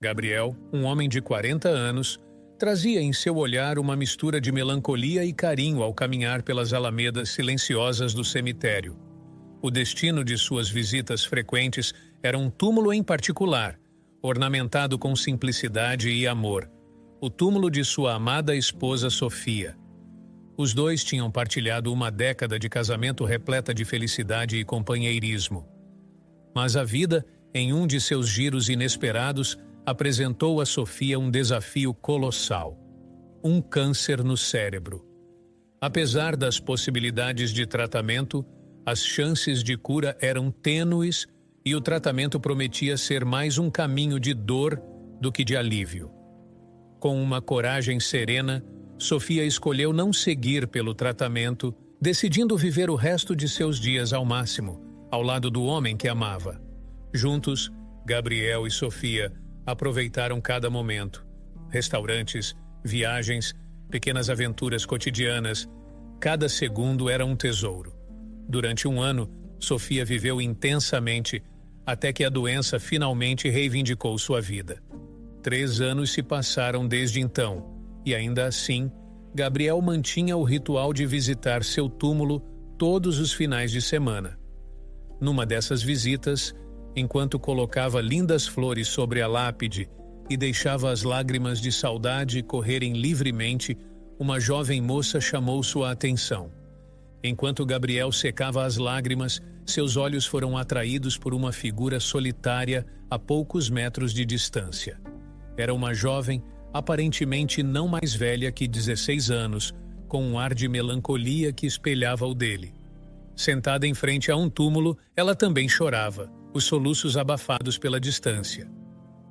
Gabriel, um homem de 40 anos, trazia em seu olhar uma mistura de melancolia e carinho ao caminhar pelas alamedas silenciosas do cemitério. O destino de suas visitas frequentes era um túmulo em particular, ornamentado com simplicidade e amor, o túmulo de sua amada esposa Sofia. Os dois tinham partilhado uma década de casamento repleta de felicidade e companheirismo. Mas a vida, em um de seus giros inesperados, apresentou a Sofia um desafio colossal: um câncer no cérebro. Apesar das possibilidades de tratamento, as chances de cura eram tênues e o tratamento prometia ser mais um caminho de dor do que de alívio. Com uma coragem serena, Sofia escolheu não seguir pelo tratamento, decidindo viver o resto de seus dias ao máximo, ao lado do homem que amava. Juntos, Gabriel e Sofia aproveitaram cada momento. Restaurantes, viagens, pequenas aventuras cotidianas. Cada segundo era um tesouro. Durante um ano, Sofia viveu intensamente até que a doença finalmente reivindicou sua vida. 3 anos se passaram desde então, e ainda assim, Gabriel mantinha o ritual de visitar seu túmulo todos os finais de semana. Numa dessas visitas, enquanto colocava lindas flores sobre a lápide e deixava as lágrimas de saudade correrem livremente, uma jovem moça chamou sua atenção. Enquanto Gabriel secava as lágrimas, seus olhos foram atraídos por uma figura solitária a poucos metros de distância. Era uma jovem, aparentemente não mais velha que 16 anos, com um ar de melancolia que espelhava o dele. Sentada em frente a um túmulo, ela também chorava, os soluços abafados pela distância.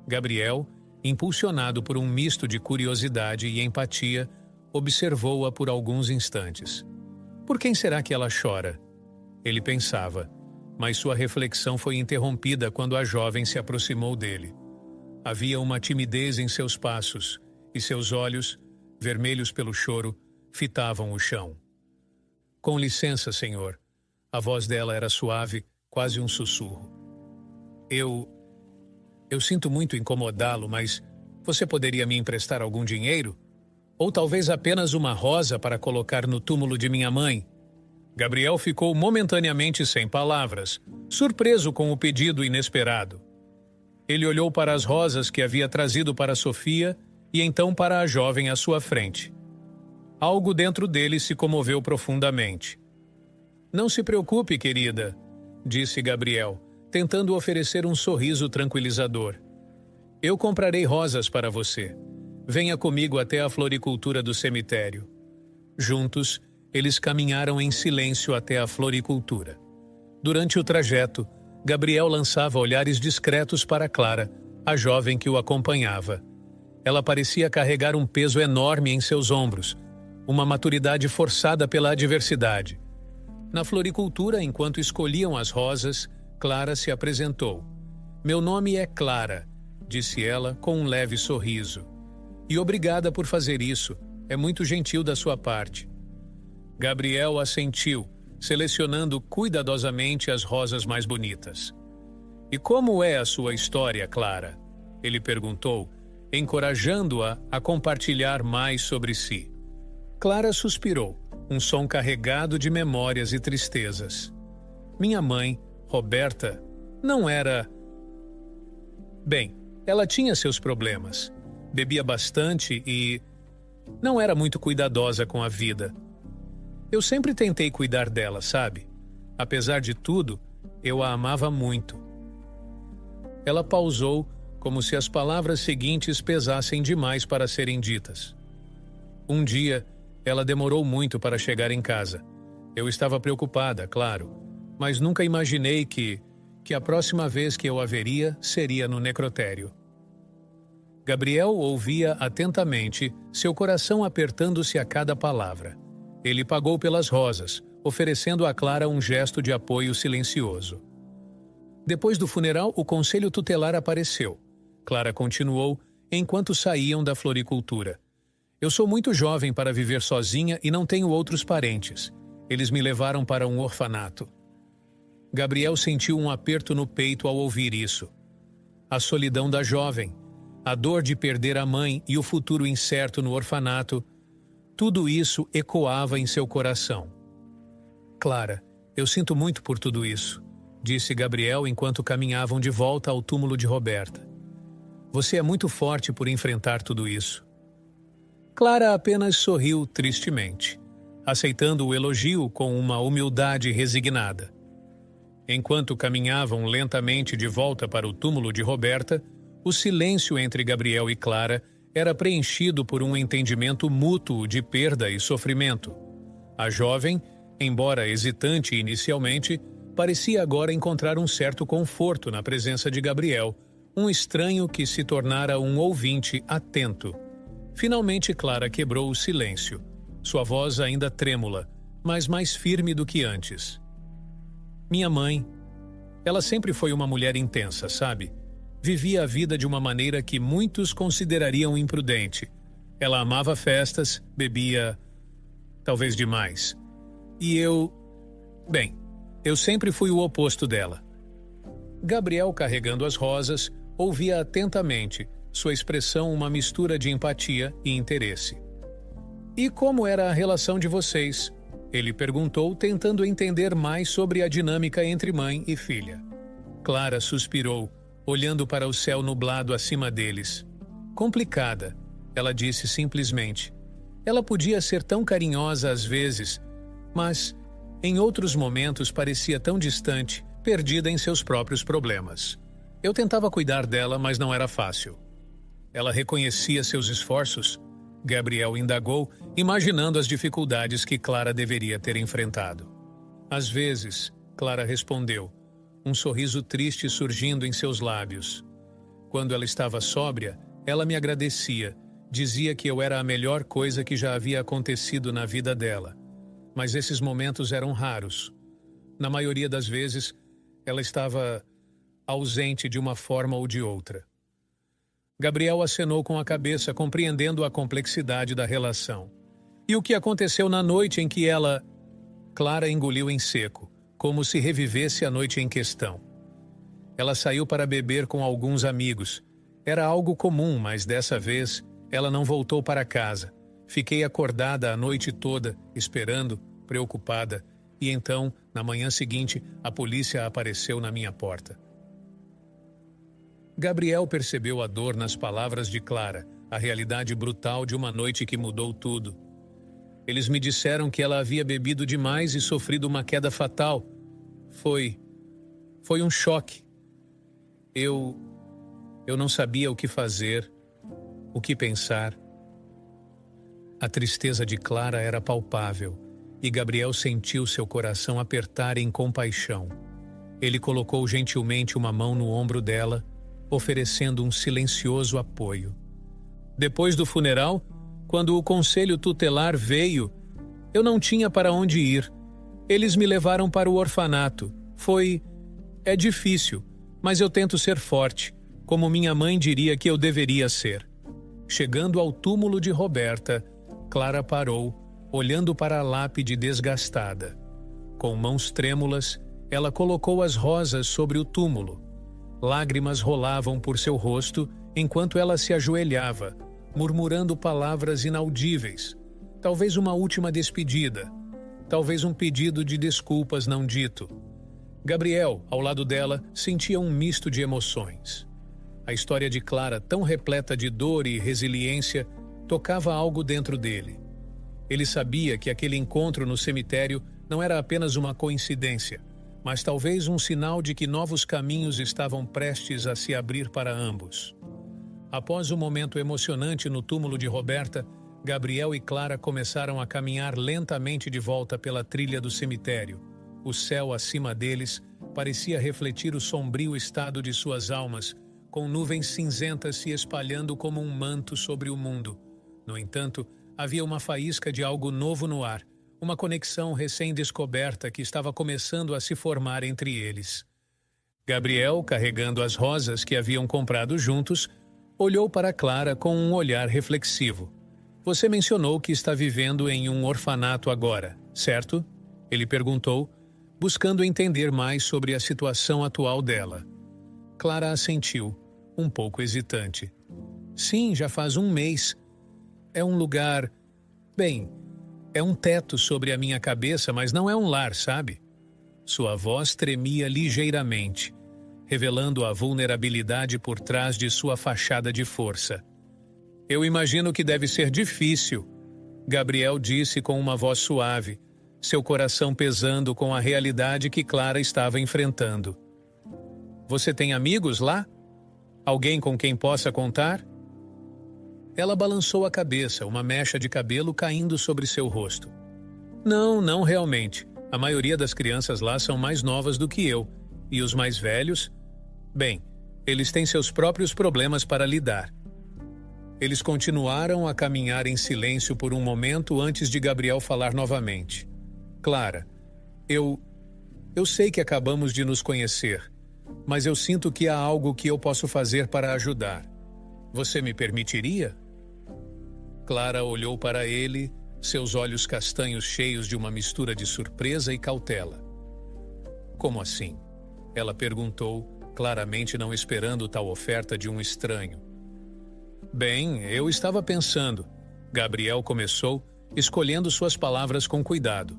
Gabriel, impulsionado por um misto de curiosidade e empatia, observou-a por alguns instantes. Por quem será que ela chora? Ele pensava, mas sua reflexão foi interrompida quando a jovem se aproximou dele. Havia uma timidez em seus passos, e seus olhos, vermelhos pelo choro, fitavam o chão. Com licença, senhor. A voz dela era suave, quase um sussurro. Eu sinto muito incomodá-lo, mas você poderia me emprestar algum dinheiro? Ou talvez apenas uma rosa para colocar no túmulo de minha mãe? Gabriel ficou momentaneamente sem palavras, surpreso com o pedido inesperado. Ele olhou para as rosas que havia trazido para Sofia e então para a jovem à sua frente. Algo dentro dele se comoveu profundamente. Não se preocupe, querida, disse Gabriel, tentando oferecer um sorriso tranquilizador. Eu comprarei rosas para você. Venha comigo até a floricultura do cemitério. Juntos, eles caminharam em silêncio até a floricultura. Durante o trajeto, Gabriel lançava olhares discretos para Clara, a jovem que o acompanhava. Ela parecia carregar um peso enorme em seus ombros, uma maturidade forçada pela adversidade. Na floricultura, enquanto escolhiam as rosas, Clara se apresentou. Meu nome é Clara, disse ela com um leve sorriso. E obrigada por fazer isso, é muito gentil da sua parte. Gabriel assentiu, selecionando cuidadosamente as rosas mais bonitas. E como é a sua história, Clara? Ele perguntou, encorajando-a a compartilhar mais sobre si. Clara suspirou, um som carregado de memórias e tristezas. Minha mãe, Roberta, não era... Bem, ela tinha seus problemas. Bebia bastante e... não era muito cuidadosa com a vida. Eu sempre tentei cuidar dela, sabe? Apesar de tudo, eu a amava muito. Ela pausou, como se as palavras seguintes pesassem demais para serem ditas. Um dia, ela demorou muito para chegar em casa. Eu estava preocupada, claro, mas nunca imaginei que a próxima vez que eu a veria seria no necrotério. Gabriel ouvia atentamente, seu coração apertando-se a cada palavra. Ele pagou pelas rosas, oferecendo a Clara um gesto de apoio silencioso. Depois do funeral, o conselho tutelar apareceu. Clara continuou, enquanto saíam da floricultura. Eu sou muito jovem para viver sozinha e não tenho outros parentes. Eles me levaram para um orfanato. Gabriel sentiu um aperto no peito ao ouvir isso. A solidão da jovem, a dor de perder a mãe e o futuro incerto no orfanato, tudo isso ecoava em seu coração. Clara, eu sinto muito por tudo isso, disse Gabriel enquanto caminhavam de volta ao túmulo de Roberta. Você é muito forte por enfrentar tudo isso. Clara apenas sorriu tristemente, aceitando o elogio com uma humildade resignada. Enquanto caminhavam lentamente de volta para o túmulo de Roberta, o silêncio entre Gabriel e Clara era preenchido por um entendimento mútuo de perda e sofrimento. A jovem, embora hesitante inicialmente, parecia agora encontrar um certo conforto na presença de Gabriel, um estranho que se tornara um ouvinte atento. Finalmente Clara quebrou o silêncio, sua voz ainda trêmula, mas mais firme do que antes. Minha mãe, ela sempre foi uma mulher intensa, sabe? Vivia a vida de uma maneira que muitos considerariam imprudente. Ela amava festas, bebia, talvez demais. E eu sempre fui o oposto dela. Gabriel, carregando as rosas, ouvia atentamente, sua expressão uma mistura de empatia e interesse. E como era a relação de vocês? Ele perguntou, tentando entender mais sobre a dinâmica entre mãe e filha. Clara suspirou, olhando para o céu nublado acima deles. Complicada, ela disse simplesmente. Ela podia ser tão carinhosa às vezes, mas, em outros momentos, parecia tão distante, perdida em seus próprios problemas. Eu tentava cuidar dela, mas não era fácil. Ela reconhecia seus esforços? Gabriel indagou, imaginando as dificuldades que Clara deveria ter enfrentado. Às vezes, Clara respondeu, um sorriso triste surgindo em seus lábios. Quando ela estava sóbria, ela me agradecia, dizia que eu era a melhor coisa que já havia acontecido na vida dela. Mas esses momentos eram raros. Na maioria das vezes, ela estava ausente de uma forma ou de outra. Gabriel acenou com a cabeça, compreendendo a complexidade da relação. E o que aconteceu na noite em que ela... Clara engoliu em seco, como se revivesse a noite em questão. Ela saiu para beber com alguns amigos. Era algo comum, mas dessa vez ela não voltou para casa. Fiquei acordada a noite toda, esperando, preocupada, e então, na manhã seguinte, a polícia apareceu na minha porta. Gabriel percebeu a dor nas palavras de Clara, a realidade brutal de uma noite que mudou tudo. Eles me disseram que ela havia bebido demais e sofrido uma queda fatal. Foi um choque. Eu não sabia o que fazer, o que pensar. A tristeza de Clara era palpável, e Gabriel sentiu seu coração apertar em compaixão. Ele colocou gentilmente uma mão no ombro dela, oferecendo um silencioso apoio. Depois do funeral, quando o conselho tutelar veio, eu não tinha para onde ir. Eles me levaram para o orfanato. É difícil, mas eu tento ser forte, como minha mãe diria que eu deveria ser. Chegando ao túmulo de Roberta, Clara parou, olhando para a lápide desgastada. Com mãos trêmulas, ela colocou as rosas sobre o túmulo. Lágrimas rolavam por seu rosto enquanto ela se ajoelhava, murmurando palavras inaudíveis. Talvez uma última despedida. Talvez um pedido de desculpas não dito. Gabriel, ao lado dela, sentia um misto de emoções. A história de Clara, tão repleta de dor e resiliência, tocava algo dentro dele. Ele sabia que aquele encontro no cemitério não era apenas uma coincidência, mas talvez um sinal de que novos caminhos estavam prestes a se abrir para ambos. Após um momento emocionante no túmulo de Roberta, Gabriel e Clara começaram a caminhar lentamente de volta pela trilha do cemitério. O céu acima deles parecia refletir o sombrio estado de suas almas, com nuvens cinzentas se espalhando como um manto sobre o mundo. No entanto, havia uma faísca de algo novo no ar, uma conexão recém-descoberta que estava começando a se formar entre eles. Gabriel, carregando as rosas que haviam comprado juntos, olhou para Clara com um olhar reflexivo. Você mencionou que está vivendo em um orfanato agora, certo? Ele perguntou, buscando entender mais sobre a situação atual dela. Clara assentiu, um pouco hesitante. Sim, já faz um mês. É um lugar... Bem, é um teto sobre a minha cabeça, mas não é um lar, sabe? Sua voz tremia ligeiramente, revelando a vulnerabilidade por trás de sua fachada de força. Eu imagino que deve ser difícil, Gabriel disse com uma voz suave, seu coração pesando com a realidade que Clara estava enfrentando. Você tem amigos lá? Alguém com quem possa contar? Ela balançou a cabeça, uma mecha de cabelo caindo sobre seu rosto. Não, não realmente. A maioria das crianças lá são mais novas do que eu. E os mais velhos? Bem, eles têm seus próprios problemas para lidar. Eles continuaram a caminhar em silêncio por um momento antes de Gabriel falar novamente. Clara, eu sei que acabamos de nos conhecer, mas eu sinto que há algo que eu posso fazer para ajudar. Você me permitiria? Clara olhou para ele, seus olhos castanhos cheios de uma mistura de surpresa e cautela. Como assim? Ela perguntou, claramente não esperando tal oferta de um estranho. Bem, eu estava pensando. Gabriel começou, escolhendo suas palavras com cuidado.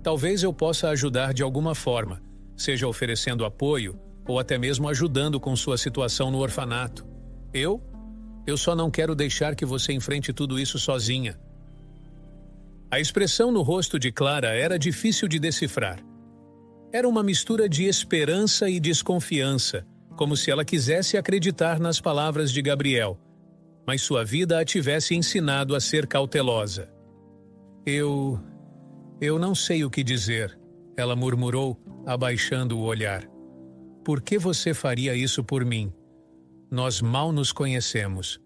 Talvez eu possa ajudar de alguma forma, seja oferecendo apoio ou até mesmo ajudando com sua situação no orfanato. Eu só não quero deixar que você enfrente tudo isso sozinha. A expressão no rosto de Clara era difícil de decifrar. Era uma mistura de esperança e desconfiança, como se ela quisesse acreditar nas palavras de Gabriel, mas sua vida a tivesse ensinado a ser cautelosa. Eu não sei o que dizer, ela murmurou, abaixando o olhar. Por que você faria isso por mim? Nós mal nos conhecemos.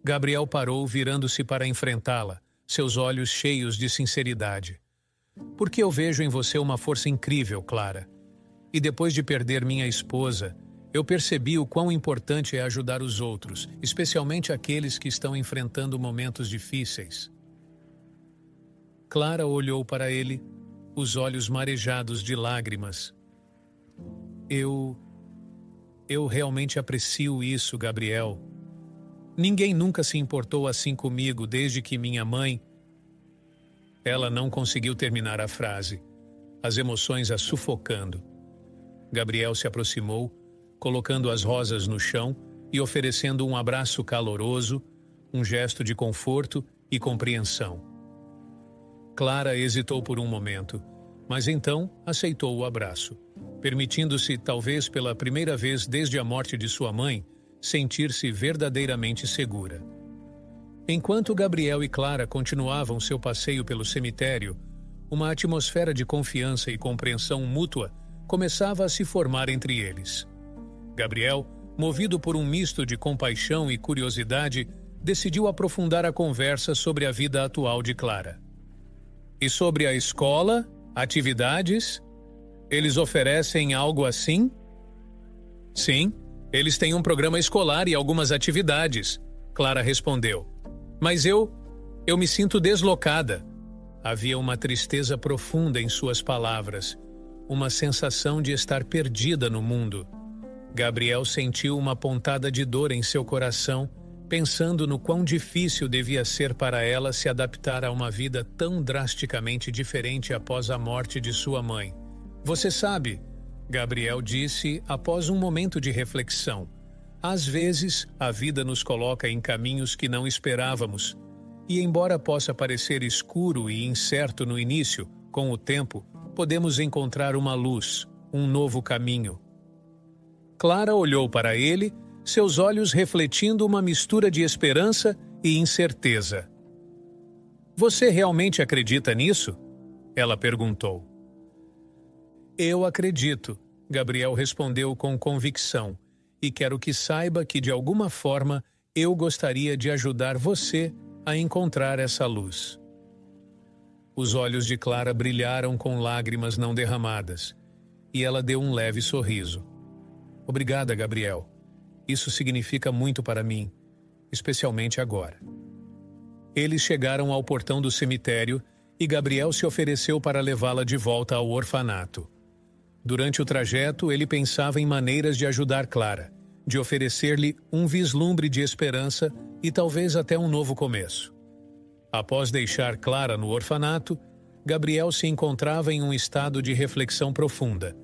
Gabriel parou, virando-se para enfrentá-la, seus olhos cheios de sinceridade. Porque eu vejo em você uma força incrível, Clara. E depois de perder minha esposa, eu percebi o quão importante é ajudar os outros, especialmente aqueles que estão enfrentando momentos difíceis. Clara olhou para ele, os olhos marejados de lágrimas. Eu realmente aprecio isso, Gabriel. Ninguém nunca se importou assim comigo desde que minha mãe... Ela não conseguiu terminar a frase, as emoções a sufocando. Gabriel se aproximou, colocando as rosas no chão e oferecendo um abraço caloroso, um gesto de conforto e compreensão. Clara hesitou por um momento, mas então aceitou o abraço, permitindo-se, talvez pela primeira vez desde a morte de sua mãe, sentir-se verdadeiramente segura. Enquanto Gabriel e Clara continuavam seu passeio pelo cemitério, uma atmosfera de confiança e compreensão mútua começava a se formar entre eles. Gabriel, movido por um misto de compaixão e curiosidade, decidiu aprofundar a conversa sobre a vida atual de Clara. E sobre a escola, atividades? Eles oferecem algo assim? Sim, eles têm um programa escolar e algumas atividades, Clara respondeu. Mas eu me sinto deslocada. Havia uma tristeza profunda em suas palavras, uma sensação de estar perdida no mundo. Gabriel sentiu uma pontada de dor em seu coração, pensando no quão difícil devia ser para ela se adaptar a uma vida tão drasticamente diferente após a morte de sua mãe. Você sabe, Gabriel disse após um momento de reflexão, às vezes, a vida nos coloca em caminhos que não esperávamos, e embora possa parecer escuro e incerto no início, com o tempo, podemos encontrar uma luz, um novo caminho. Clara olhou para ele, seus olhos refletindo uma mistura de esperança e incerteza. Você realmente acredita nisso? Ela perguntou. Eu acredito, Gabriel respondeu com convicção. E quero que saiba que, de alguma forma, eu gostaria de ajudar você a encontrar essa luz. Os olhos de Clara brilharam com lágrimas não derramadas, e ela deu um leve sorriso. Obrigada, Gabriel. Isso significa muito para mim, especialmente agora. Eles chegaram ao portão do cemitério e Gabriel se ofereceu para levá-la de volta ao orfanato. Durante o trajeto, ele pensava em maneiras de ajudar Clara, de oferecer-lhe um vislumbre de esperança e talvez até um novo começo. Após deixar Clara no orfanato, Gabriel se encontrava em um estado de reflexão profunda.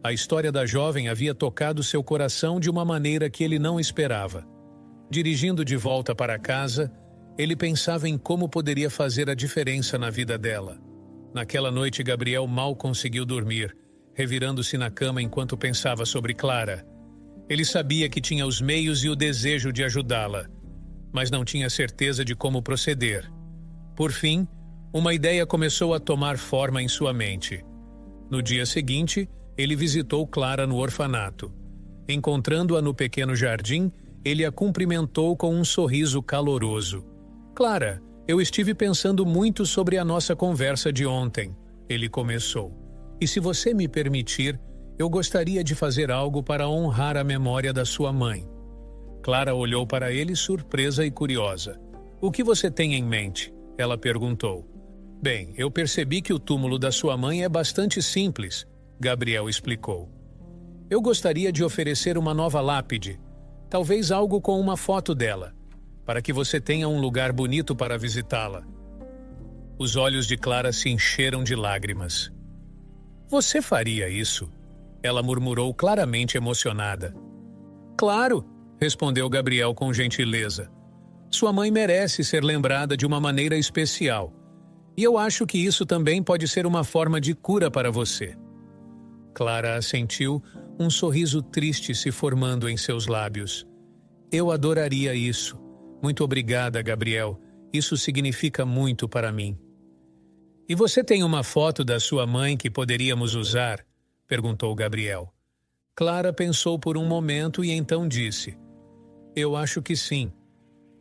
A história da jovem havia tocado seu coração de uma maneira que ele não esperava. Dirigindo de volta para casa, ele pensava em como poderia fazer a diferença na vida dela. Naquela noite, Gabriel mal conseguiu dormir, revirando-se na cama enquanto pensava sobre Clara. Ele sabia que tinha os meios e o desejo de ajudá-la, mas não tinha certeza de como proceder. Por fim, uma ideia começou a tomar forma em sua mente. No dia seguinte, ele visitou Clara no orfanato. Encontrando-a no pequeno jardim, ele a cumprimentou com um sorriso caloroso. "Clara, eu estive pensando muito sobre a nossa conversa de ontem", ele começou. "E se você me permitir, eu gostaria de fazer algo para honrar a memória da sua mãe." Clara olhou para ele surpresa e curiosa. "O que você tem em mente?" ela perguntou. "Bem, eu percebi que o túmulo da sua mãe é bastante simples", Gabriel explicou. "Eu gostaria de oferecer uma nova lápide, talvez algo com uma foto dela, para que você tenha um lugar bonito para visitá-la." Os olhos de Clara se encheram de lágrimas. "Você faria isso?" ela murmurou claramente emocionada. "Claro", respondeu Gabriel com gentileza. "Sua mãe merece ser lembrada de uma maneira especial. E eu acho que isso também pode ser uma forma de cura para você." Clara assentiu, um sorriso triste se formando em seus lábios. "Eu adoraria isso. Muito obrigada, Gabriel. Isso significa muito para mim." "E você tem uma foto da sua mãe que poderíamos usar?" perguntou Gabriel. Clara pensou por um momento e então disse: "Eu acho que sim.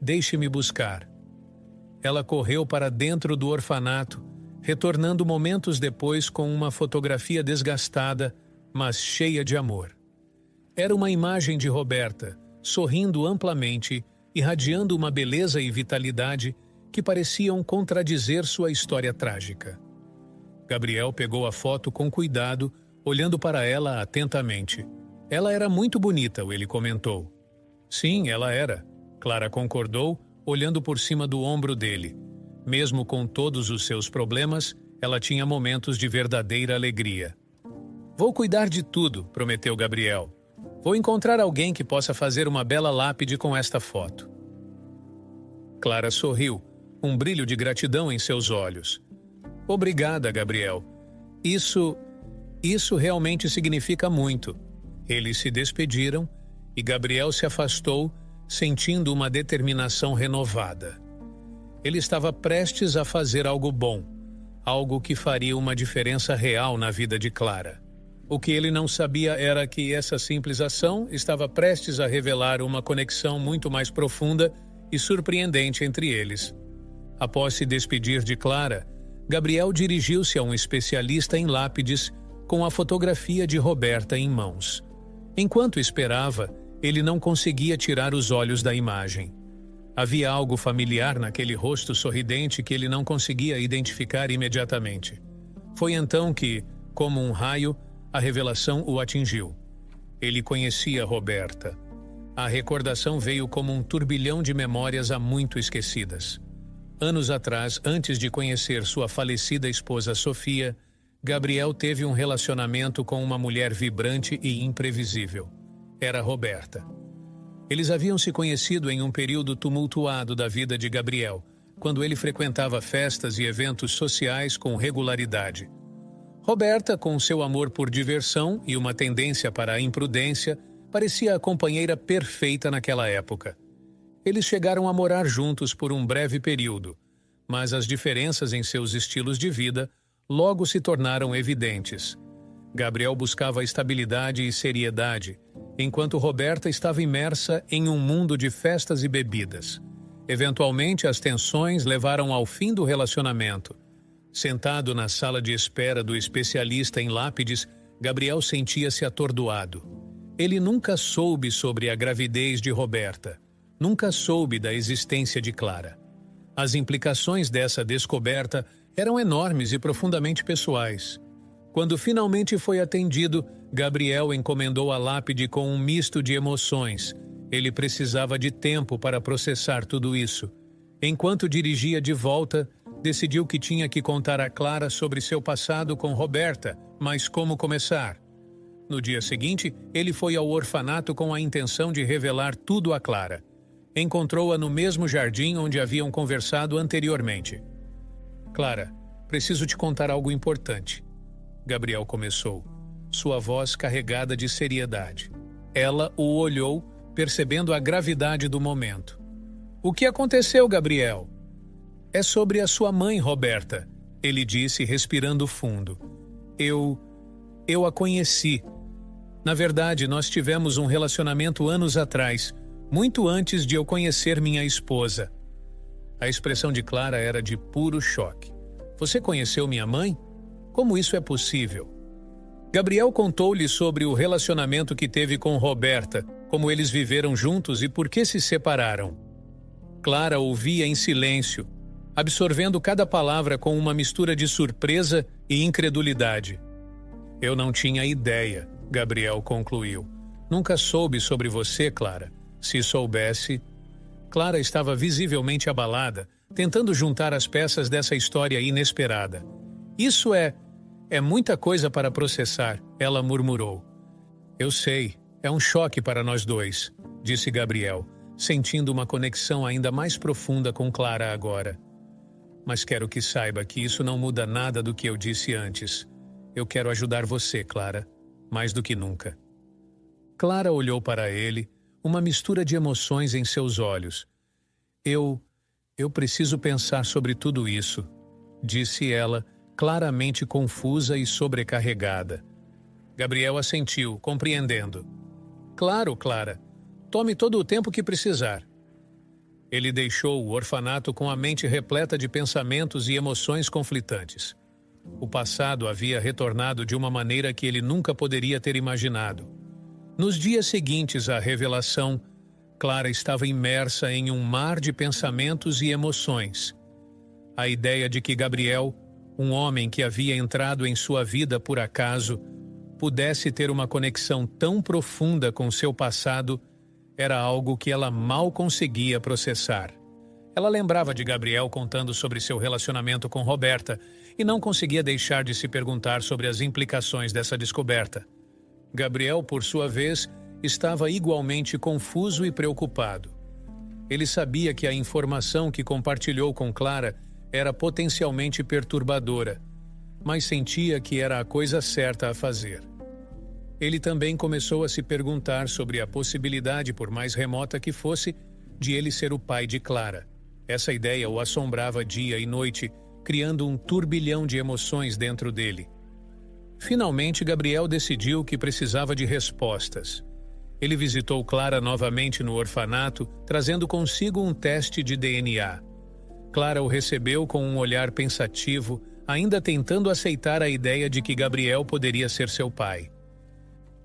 Deixe-me buscar." Ela correu para dentro do orfanato, retornando momentos depois com uma fotografia desgastada, mas cheia de amor. Era uma imagem de Roberta, sorrindo amplamente, irradiando uma beleza e vitalidade que pareciam contradizer sua história trágica. Gabriel pegou a foto com cuidado, olhando para ela atentamente. "Ela era muito bonita", ele comentou. "Sim, ela era", Clara concordou, olhando por cima do ombro dele. Mesmo com todos os seus problemas, ela tinha momentos de verdadeira alegria. "Vou cuidar de tudo", prometeu Gabriel. "Vou encontrar alguém que possa fazer uma bela lápide com esta foto." Clara sorriu, um brilho de gratidão em seus olhos. "Obrigada, Gabriel. Isso realmente significa muito." Eles se despediram e Gabriel se afastou, sentindo uma determinação renovada. Ele estava prestes a fazer algo bom, algo que faria uma diferença real na vida de Clara. O que ele não sabia era que essa simples ação estava prestes a revelar uma conexão muito mais profunda e surpreendente entre eles. Após se despedir de Clara, Gabriel dirigiu-se a um especialista em lápides com a fotografia de Roberta em mãos. Enquanto esperava, ele não conseguia tirar os olhos da imagem. Havia algo familiar naquele rosto sorridente que ele não conseguia identificar imediatamente. Foi então que, como um raio, a revelação o atingiu. Ele conhecia Roberta. A recordação veio como um turbilhão de memórias há muito esquecidas. Anos atrás, antes de conhecer sua falecida esposa Sofia, Gabriel teve um relacionamento com uma mulher vibrante e imprevisível. Era Roberta. Eles haviam se conhecido em um período tumultuado da vida de Gabriel, quando ele frequentava festas e eventos sociais com regularidade. Roberta, com seu amor por diversão e uma tendência para a imprudência, parecia a companheira perfeita naquela época. Eles chegaram a morar juntos por um breve período, mas as diferenças em seus estilos de vida logo se tornaram evidentes. Gabriel buscava estabilidade e seriedade, enquanto Roberta estava imersa em um mundo de festas e bebidas. Eventualmente, as tensões levaram ao fim do relacionamento. Sentado na sala de espera do especialista em lápides, Gabriel sentia-se atordoado. Ele nunca soube sobre a gravidez de Roberta. Nunca soube da existência de Clara. As implicações dessa descoberta eram enormes e profundamente pessoais. Quando finalmente foi atendido, Gabriel encomendou a lápide com um misto de emoções. Ele precisava de tempo para processar tudo isso. Enquanto dirigia de volta, decidiu que tinha que contar a Clara sobre seu passado com Roberta, mas como começar? No dia seguinte, ele foi ao orfanato com a intenção de revelar tudo a Clara. Encontrou-a no mesmo jardim onde haviam conversado anteriormente. Clara, preciso te contar algo importante. Gabriel começou, sua voz carregada de seriedade. Ela o olhou, percebendo a gravidade do momento. O que aconteceu, Gabriel? É sobre a sua mãe, Roberta, ele disse, respirando fundo. Eu a conheci. Na verdade, nós tivemos um relacionamento anos atrás, muito antes de eu conhecer minha esposa. A expressão de Clara era de puro choque. Você conheceu minha mãe? Como isso é possível? Gabriel contou-lhe sobre o relacionamento que teve com Roberta, como eles viveram juntos e por que se separaram. Clara ouvia em silêncio, absorvendo cada palavra com uma mistura de surpresa e incredulidade. Eu não tinha ideia, Gabriel concluiu. Nunca soube sobre você, Clara. Se soubesse... Clara estava visivelmente abalada, tentando juntar as peças dessa história inesperada. Isso é muita coisa para processar, ela murmurou. Eu sei, é um choque para nós dois, disse Gabriel, sentindo uma conexão ainda mais profunda com Clara agora. Mas quero que saiba que isso não muda nada do que eu disse antes. Eu quero ajudar você, Clara, mais do que nunca. Clara olhou para ele, uma mistura de emoções em seus olhos. Eu preciso pensar sobre tudo isso, disse ela, claramente confusa e sobrecarregada. Gabriel assentiu, compreendendo. Claro, Clara. Tome todo o tempo que precisar. Ele deixou o orfanato com a mente repleta de pensamentos e emoções conflitantes. O passado havia retornado de uma maneira que ele nunca poderia ter imaginado. Nos dias seguintes à revelação, Clara estava imersa em um mar de pensamentos e emoções. A ideia de que Gabriel, um homem que havia entrado em sua vida por acaso, pudesse ter uma conexão tão profunda com seu passado, era algo que ela mal conseguia processar. Ela lembrava de Gabriel contando sobre seu relacionamento com Roberta e não conseguia deixar de se perguntar sobre as implicações dessa descoberta. Gabriel, por sua vez, estava igualmente confuso e preocupado. Ele sabia que a informação que compartilhou com Clara era potencialmente perturbadora, mas sentia que era a coisa certa a fazer. Ele também começou a se perguntar sobre a possibilidade, por mais remota que fosse, de ele ser o pai de Clara. Essa ideia o assombrava dia e noite, criando um turbilhão de emoções dentro dele. Finalmente, Gabriel decidiu que precisava de respostas. Ele visitou Clara novamente no orfanato, trazendo consigo um teste de DNA. Clara o recebeu com um olhar pensativo, ainda tentando aceitar a ideia de que Gabriel poderia ser seu pai.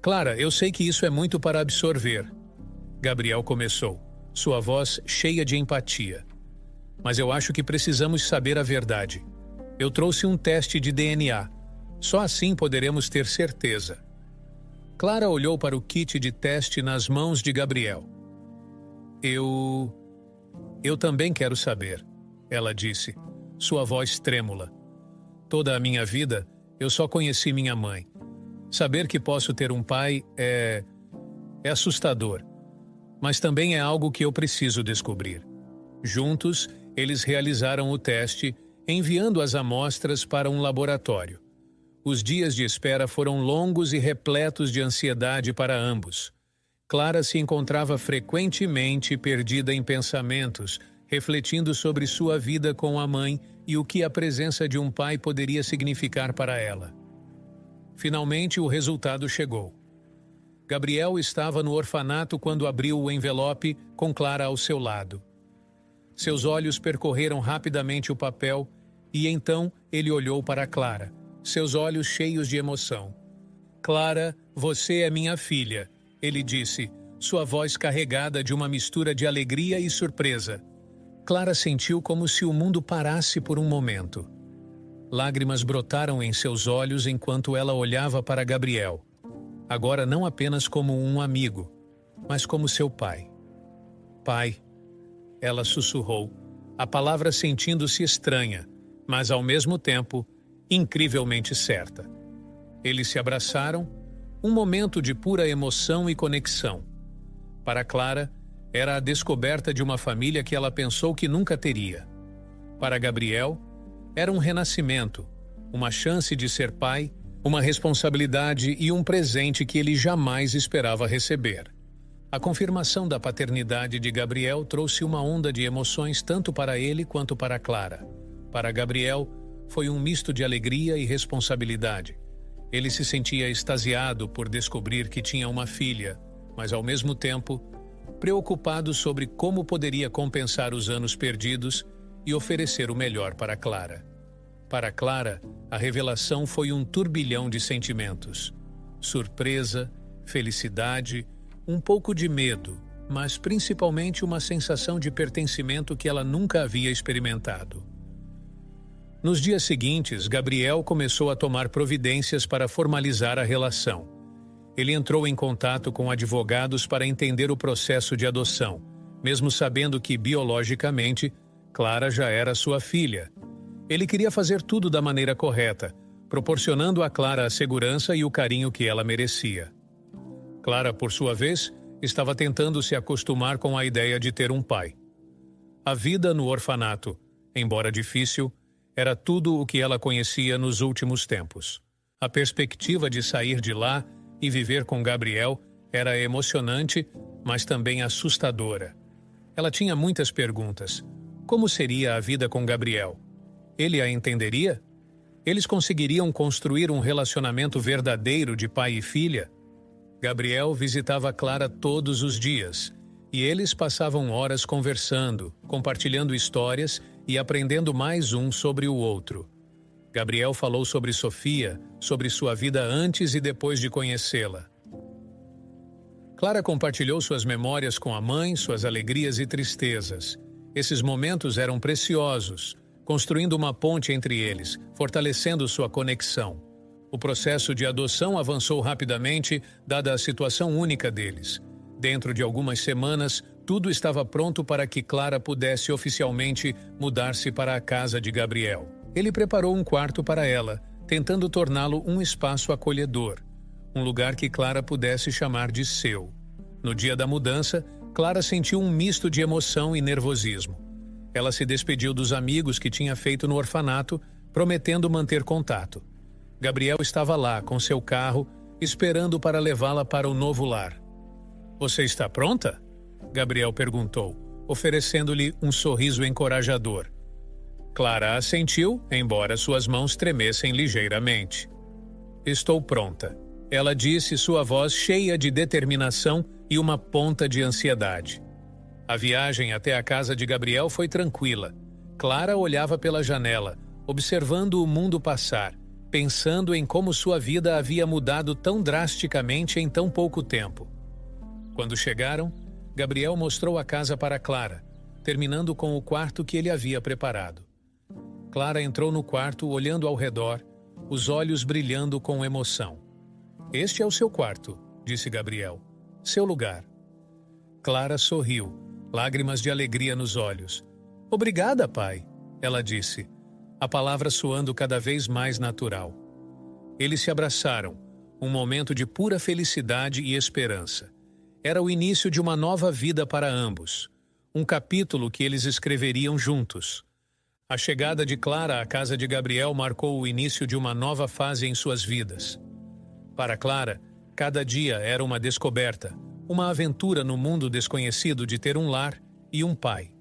Clara, eu sei que isso é muito para absorver. Gabriel começou, sua voz cheia de empatia. Mas eu acho que precisamos saber a verdade. Eu trouxe um teste de DNA. Só assim poderemos ter certeza. Clara olhou para o kit de teste nas mãos de Gabriel. Eu também quero saber, ela disse, sua voz trêmula. Toda a minha vida, eu só conheci minha mãe. Saber que posso ter um pai é assustador, mas também é algo que eu preciso descobrir. Juntos, eles realizaram o teste, enviando as amostras para um laboratório. Os dias de espera foram longos e repletos de ansiedade para ambos. Clara se encontrava frequentemente perdida em pensamentos, refletindo sobre sua vida com a mãe e o que a presença de um pai poderia significar para ela. Finalmente, o resultado chegou. Gabriel estava no orfanato quando abriu o envelope com Clara ao seu lado. Seus olhos percorreram rapidamente o papel e então ele olhou para Clara, seus olhos cheios de emoção. Clara, você é minha filha, ele disse, sua voz carregada de uma mistura de alegria e surpresa. Clara sentiu como se o mundo parasse por um momento. Lágrimas brotaram em seus olhos enquanto ela olhava para Gabriel. agora não apenas como um amigo, mas como seu pai. Pai, ela sussurrou, a palavra sentindo-se estranha, mas ao mesmo tempo incrivelmente certa. Eles se abraçaram, um momento de pura emoção e conexão. Para Clara, era a descoberta de uma família que ela pensou que nunca teria. Para Gabriel, era um renascimento, uma chance de ser pai, uma responsabilidade e um presente que ele jamais esperava receber. A confirmação da paternidade de Gabriel trouxe uma onda de emoções tanto para ele quanto para Clara. Para Gabriel, foi um misto de alegria e responsabilidade. Ele se sentia extasiado por descobrir que tinha uma filha, mas ao mesmo tempo, preocupado sobre como poderia compensar os anos perdidos e oferecer o melhor para Clara. Para Clara, a revelação foi um turbilhão de sentimentos. Surpresa, felicidade, um pouco de medo, mas principalmente uma sensação de pertencimento que ela nunca havia experimentado. Nos dias seguintes, Gabriel começou a tomar providências para formalizar a relação. Ele entrou em contato com advogados para entender o processo de adoção, mesmo sabendo que, biologicamente, Clara já era sua filha. Ele queria fazer tudo da maneira correta, proporcionando a Clara a segurança e o carinho que ela merecia. Clara, por sua vez, estava tentando se acostumar com a ideia de ter um pai. A vida no orfanato, embora difícil, era tudo o que ela conhecia nos últimos tempos. A perspectiva de sair de lá e viver com Gabriel era emocionante, mas também assustadora. Ela tinha muitas perguntas. Como seria a vida com Gabriel? Ele a entenderia? Eles conseguiriam construir um relacionamento verdadeiro de pai e filha? Gabriel visitava Clara todos os dias, e eles passavam horas conversando, compartilhando histórias e aprendendo mais um sobre o outro. Gabriel falou sobre Sofia, sobre sua vida antes e depois de conhecê-la. Clara compartilhou suas memórias com a mãe, suas alegrias e tristezas. Esses momentos eram preciosos, construindo uma ponte entre eles, fortalecendo sua conexão. O processo de adoção avançou rapidamente, dada a situação única deles. Dentro de algumas semanas, tudo estava pronto para que Clara pudesse oficialmente mudar-se para a casa de Gabriel. Ele preparou um quarto para ela, tentando torná-lo um espaço acolhedor, um lugar que Clara pudesse chamar de seu. No dia da mudança, Clara sentiu um misto de emoção e nervosismo. Ela se despediu dos amigos que tinha feito no orfanato, prometendo manter contato. Gabriel estava lá, com seu carro, esperando para levá-la para o novo lar. "Você está pronta?" Gabriel perguntou, oferecendo-lhe um sorriso encorajador. Clara assentiu, embora suas mãos tremessem ligeiramente. "Estou pronta", ela disse, sua voz cheia de determinação e uma ponta de ansiedade. A viagem até a casa de Gabriel foi tranquila. Clara olhava pela janela, observando o mundo passar, pensando em como sua vida havia mudado tão drasticamente em tão pouco tempo. Quando chegaram, Gabriel mostrou a casa para Clara, terminando com o quarto que ele havia preparado. Clara entrou no quarto, olhando ao redor, os olhos brilhando com emoção. "Este é o seu quarto", disse Gabriel. "Seu lugar." Clara sorriu, lágrimas de alegria nos olhos. "Obrigada, pai", ela disse, a palavra soando cada vez mais natural. Eles se abraçaram, um momento de pura felicidade e esperança. Era o início de uma nova vida para ambos, um capítulo que eles escreveriam juntos. A chegada de Clara à casa de Gabriel marcou o início de uma nova fase em suas vidas. Para Clara, cada dia era uma descoberta, uma aventura no mundo desconhecido de ter um lar e um pai.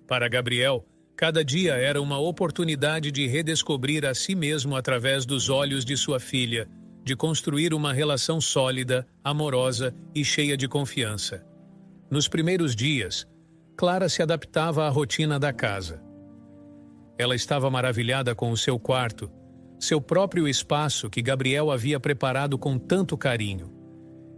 Para Gabriel, cada dia era uma oportunidade de redescobrir a si mesmo através dos olhos de sua filha, de construir uma relação sólida, amorosa e cheia de confiança. Nos primeiros dias, Clara se adaptava à rotina da casa. Ela estava maravilhada com o seu quarto, seu próprio espaço que Gabriel havia preparado com tanto carinho.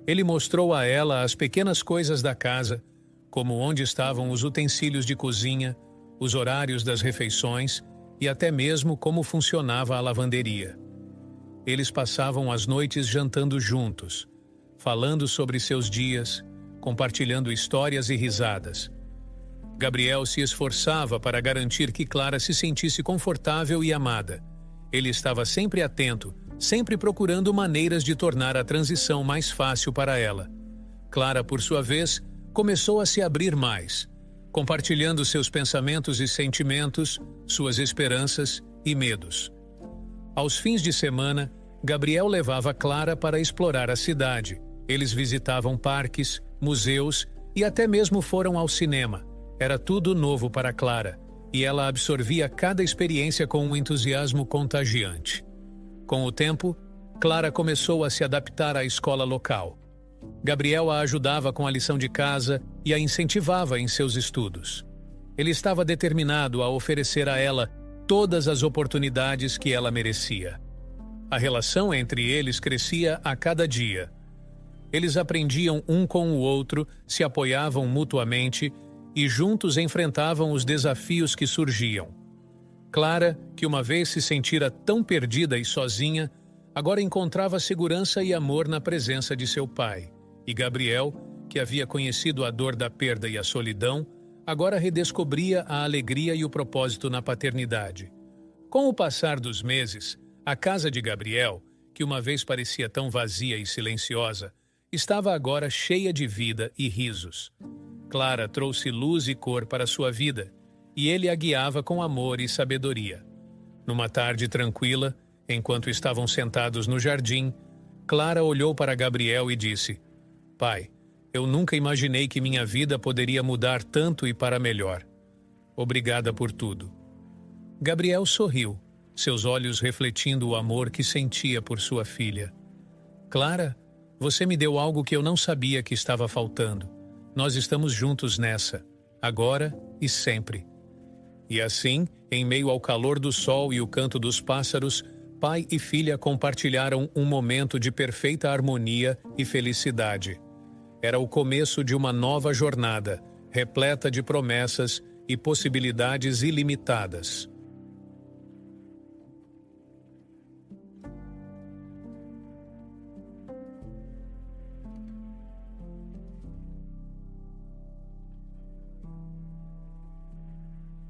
Ele mostrou a ela as pequenas coisas da casa, como onde estavam os utensílios de cozinha, os horários das refeições e até mesmo como funcionava a lavanderia. eles passavam as noites jantando juntos, falando sobre seus dias, compartilhando histórias e risadas. Gabriel se esforçava para garantir que Clara se sentisse confortável e amada. Ele estava sempre atento, sempre procurando maneiras de tornar a transição mais fácil para ela. Clara, por sua vez, começou a se abrir mais, compartilhando seus pensamentos e sentimentos, suas esperanças e medos. Aos fins de semana, Gabriel levava Clara para explorar a cidade. Eles visitavam parques, museus e até mesmo foram ao cinema. Era tudo novo para Clara, e ela absorvia cada experiência com um entusiasmo contagiante. Com o tempo, Clara começou a se adaptar à escola local. Gabriel a ajudava com a lição de casa e a incentivava em seus estudos. Ele estava determinado a oferecer a ela todas as oportunidades que ela merecia. A relação entre eles crescia a cada dia. Eles aprendiam um com o outro, se apoiavam mutuamente e juntos enfrentavam os desafios que surgiam. Clara, que uma vez se sentira tão perdida e sozinha, agora encontrava segurança e amor na presença de seu pai. E Gabriel, que havia conhecido a dor da perda e a solidão, agora redescobria a alegria e o propósito na paternidade. Com o passar dos meses, a casa de Gabriel, que uma vez parecia tão vazia e silenciosa, estava agora cheia de vida e risos. Clara trouxe luz e cor para sua vida, e ele a guiava com amor e sabedoria. Numa tarde tranquila, enquanto estavam sentados no jardim, Clara olhou para Gabriel e disse: "Pai, eu nunca imaginei que minha vida poderia mudar tanto e para melhor. Obrigada por tudo." Gabriel sorriu, seus olhos refletindo o amor que sentia por sua filha. "Clara, você me deu algo que eu não sabia que estava faltando. Nós estamos juntos nessa, agora e sempre." E assim, em meio ao calor do sol e o canto dos pássaros, pai e filha compartilharam um momento de perfeita harmonia e felicidade. Era o começo de uma nova jornada, repleta de promessas e possibilidades ilimitadas.